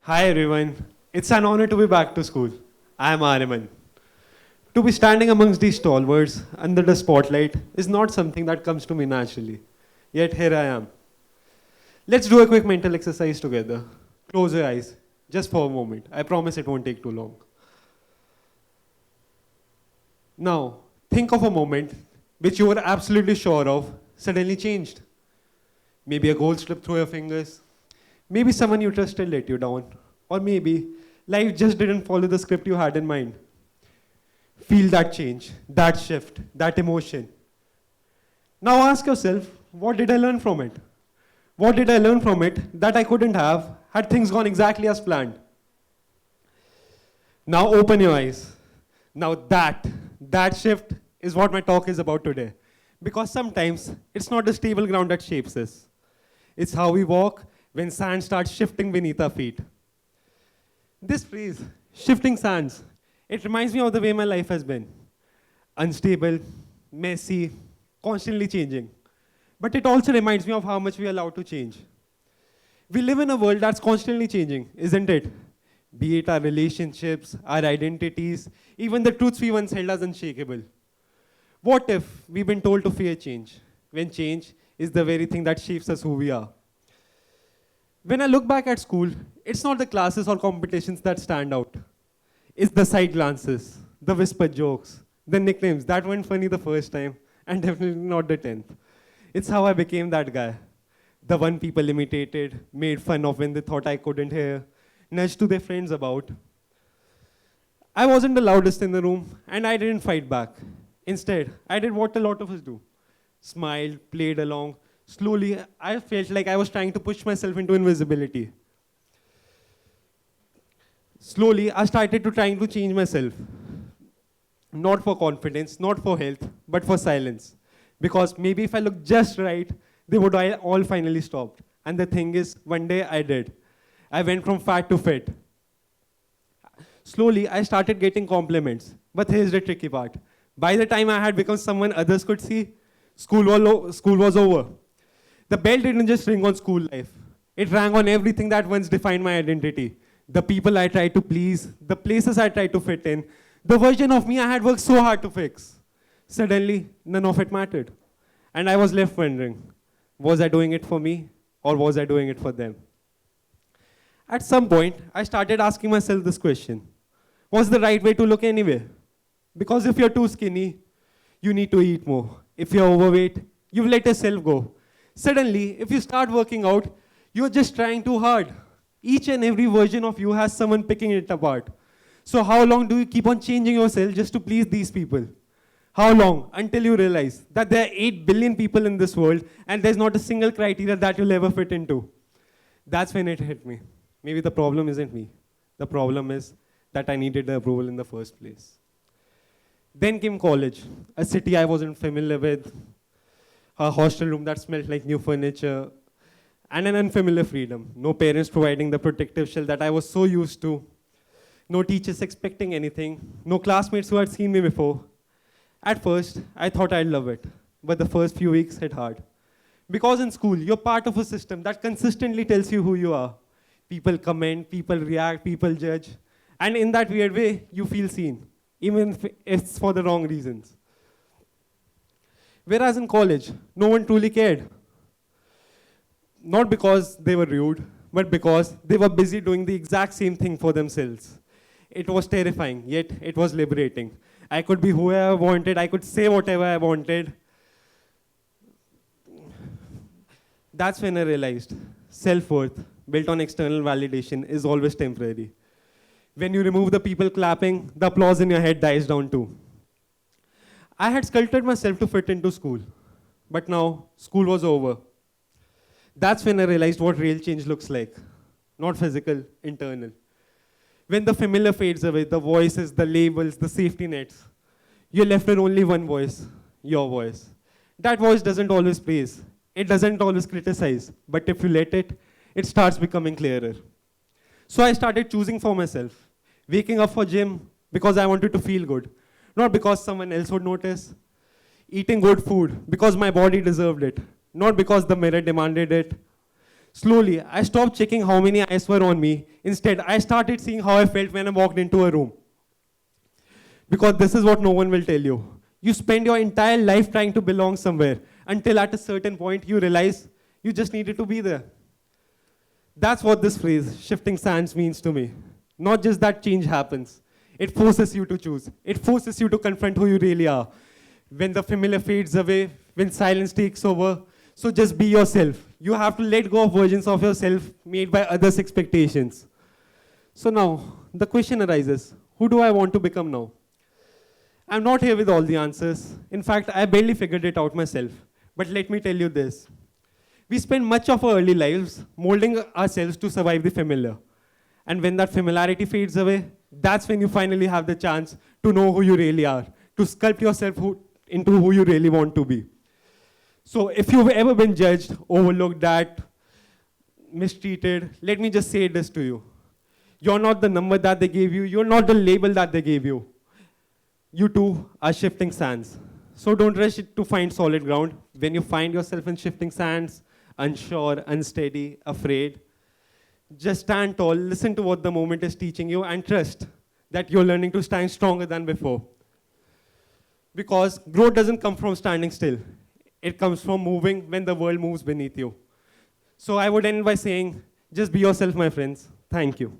Hi everyone, it's an honor to be back to school. I am Aryaman. To be standing amongst these stalwarts under the spotlight is not something that comes to me naturally. Yet here I am. Let's do a quick mental exercise together. Close your eyes, just for a moment. I promise it won't take too long. Now, think of a moment which you were absolutely sure of suddenly changed. Maybe a goal slipped through your fingers. Maybe someone you trusted let you down. Or maybe life just didn't follow the script you had in mind. Feel that change, that shift, that emotion. Now ask yourself, what did I learn from it? What did I learn from it that I couldn't have had things gone exactly as planned? Now open your eyes. Now that shift is what my talk is about today. Because sometimes it's not the stable ground that shapes us. It's how we walk when sand starts shifting beneath our feet. This phrase, shifting sands, it reminds me of the way my life has been. Unstable, messy, constantly changing. But it also reminds me of how much we are allowed to change. We live in a world that's constantly changing, isn't it? Be it our relationships, our identities, even the truths we once held as unshakable. What if we've been told to fear change, when change is the very thing that shapes us who we are? When I look back at school, it's not the classes or competitions that stand out. It's the side glances, the whispered jokes, the nicknames that weren't funny the first time, and definitely not the 10th. It's how I became that guy. The one people imitated, made fun of when they thought I couldn't hear, nudged to their friends about. I wasn't the loudest in the room, and I didn't fight back. Instead, I did what a lot of us do. Smiled, played along. Slowly, I felt like I was trying to push myself into invisibility. Slowly, I started to trying to change myself. Not for confidence, not for health, but for silence. Because maybe if I looked just right, they would all finally stop. And the thing is, one day I did. I went from fat to fit. Slowly, I started getting compliments. But here's the tricky part. By the time I had become someone others could see, school was over. The bell didn't just ring on school life. It rang on everything that once defined my identity. The people I tried to please, the places I tried to fit in, the version of me I had worked so hard to fix. Suddenly, none of it mattered. And I was left wondering, was I doing it for me or was I doing it for them? At some point, I started asking myself this question. Was the right way to look anyway? Because if you're too skinny, you need to eat more. If you're overweight, you've let yourself go. Suddenly, if you start working out, you're just trying too hard. Each and every version of you has someone picking it apart. So how long do you keep on changing yourself just to please these people? How long? Until you realize that there are 8 billion people in this world and there's not a single criteria that you'll ever fit into. That's when it hit me. Maybe the problem isn't me. The problem is that I needed the approval in the first place. Then came college, a city I wasn't familiar with, a hostel room that smelled like new furniture, and an unfamiliar freedom. No parents providing the protective shell that I was so used to. No teachers expecting anything. No classmates who had seen me before. At first, I thought I'd love it, but the first few weeks hit hard. Because in school, you're part of a system that consistently tells you who you are. People comment, people react, people judge. And in that weird way, you feel seen, even if it's for the wrong reasons. Whereas in college, no one truly cared. Not because they were rude, but because they were busy doing the exact same thing for themselves. It was terrifying, yet it was liberating. I could be whoever I wanted, I could say whatever I wanted. That's when I realized self-worth, built on external validation, is always temporary. When you remove the people clapping, the applause in your head dies down too. I had sculpted myself to fit into school, but now school was over. That's when I realized what real change looks like. Not physical, internal. When the familiar fades away, the voices, the labels, the safety nets, you're left with only one voice, your voice. That voice doesn't always praise. It doesn't always criticize. But if you let it, it starts becoming clearer. So I started choosing for myself. Waking up for gym because I wanted to feel good. Not because someone else would notice. Eating good food because my body deserved it. Not because the mirror demanded it. Slowly, I stopped checking how many eyes were on me. Instead, I started seeing how I felt when I walked into a room. Because this is what no one will tell you. You spend your entire life trying to belong somewhere until at a certain point you realize you just needed to be there. That's what this phrase, shifting sands, means to me. Not just that change happens. It forces you to choose. It forces you to confront who you really are. When the familiar fades away, when silence takes over, so just be yourself. You have to let go of versions of yourself made by others' expectations. So now, the question arises, who do I want to become now? I'm not here with all the answers. In fact, I barely figured it out myself. But let me tell you this. We spend much of our early lives molding ourselves to survive the familiar. And when that familiarity fades away, that's when you finally have the chance to know who you really are, to sculpt yourself into who you really want to be. So if you've ever been judged, overlooked at, mistreated, let me just say this to you. You're not the number that they gave you. You're not the label that they gave you. You too are shifting sands. So don't rush to find solid ground. When you find yourself in shifting sands, unsure, unsteady, afraid, just stand tall, listen to what the moment is teaching you, and trust that you're learning to stand stronger than before. Because growth doesn't come from standing still. It comes from moving when the world moves beneath you. So I would end by saying, just be yourself, my friends. Thank you.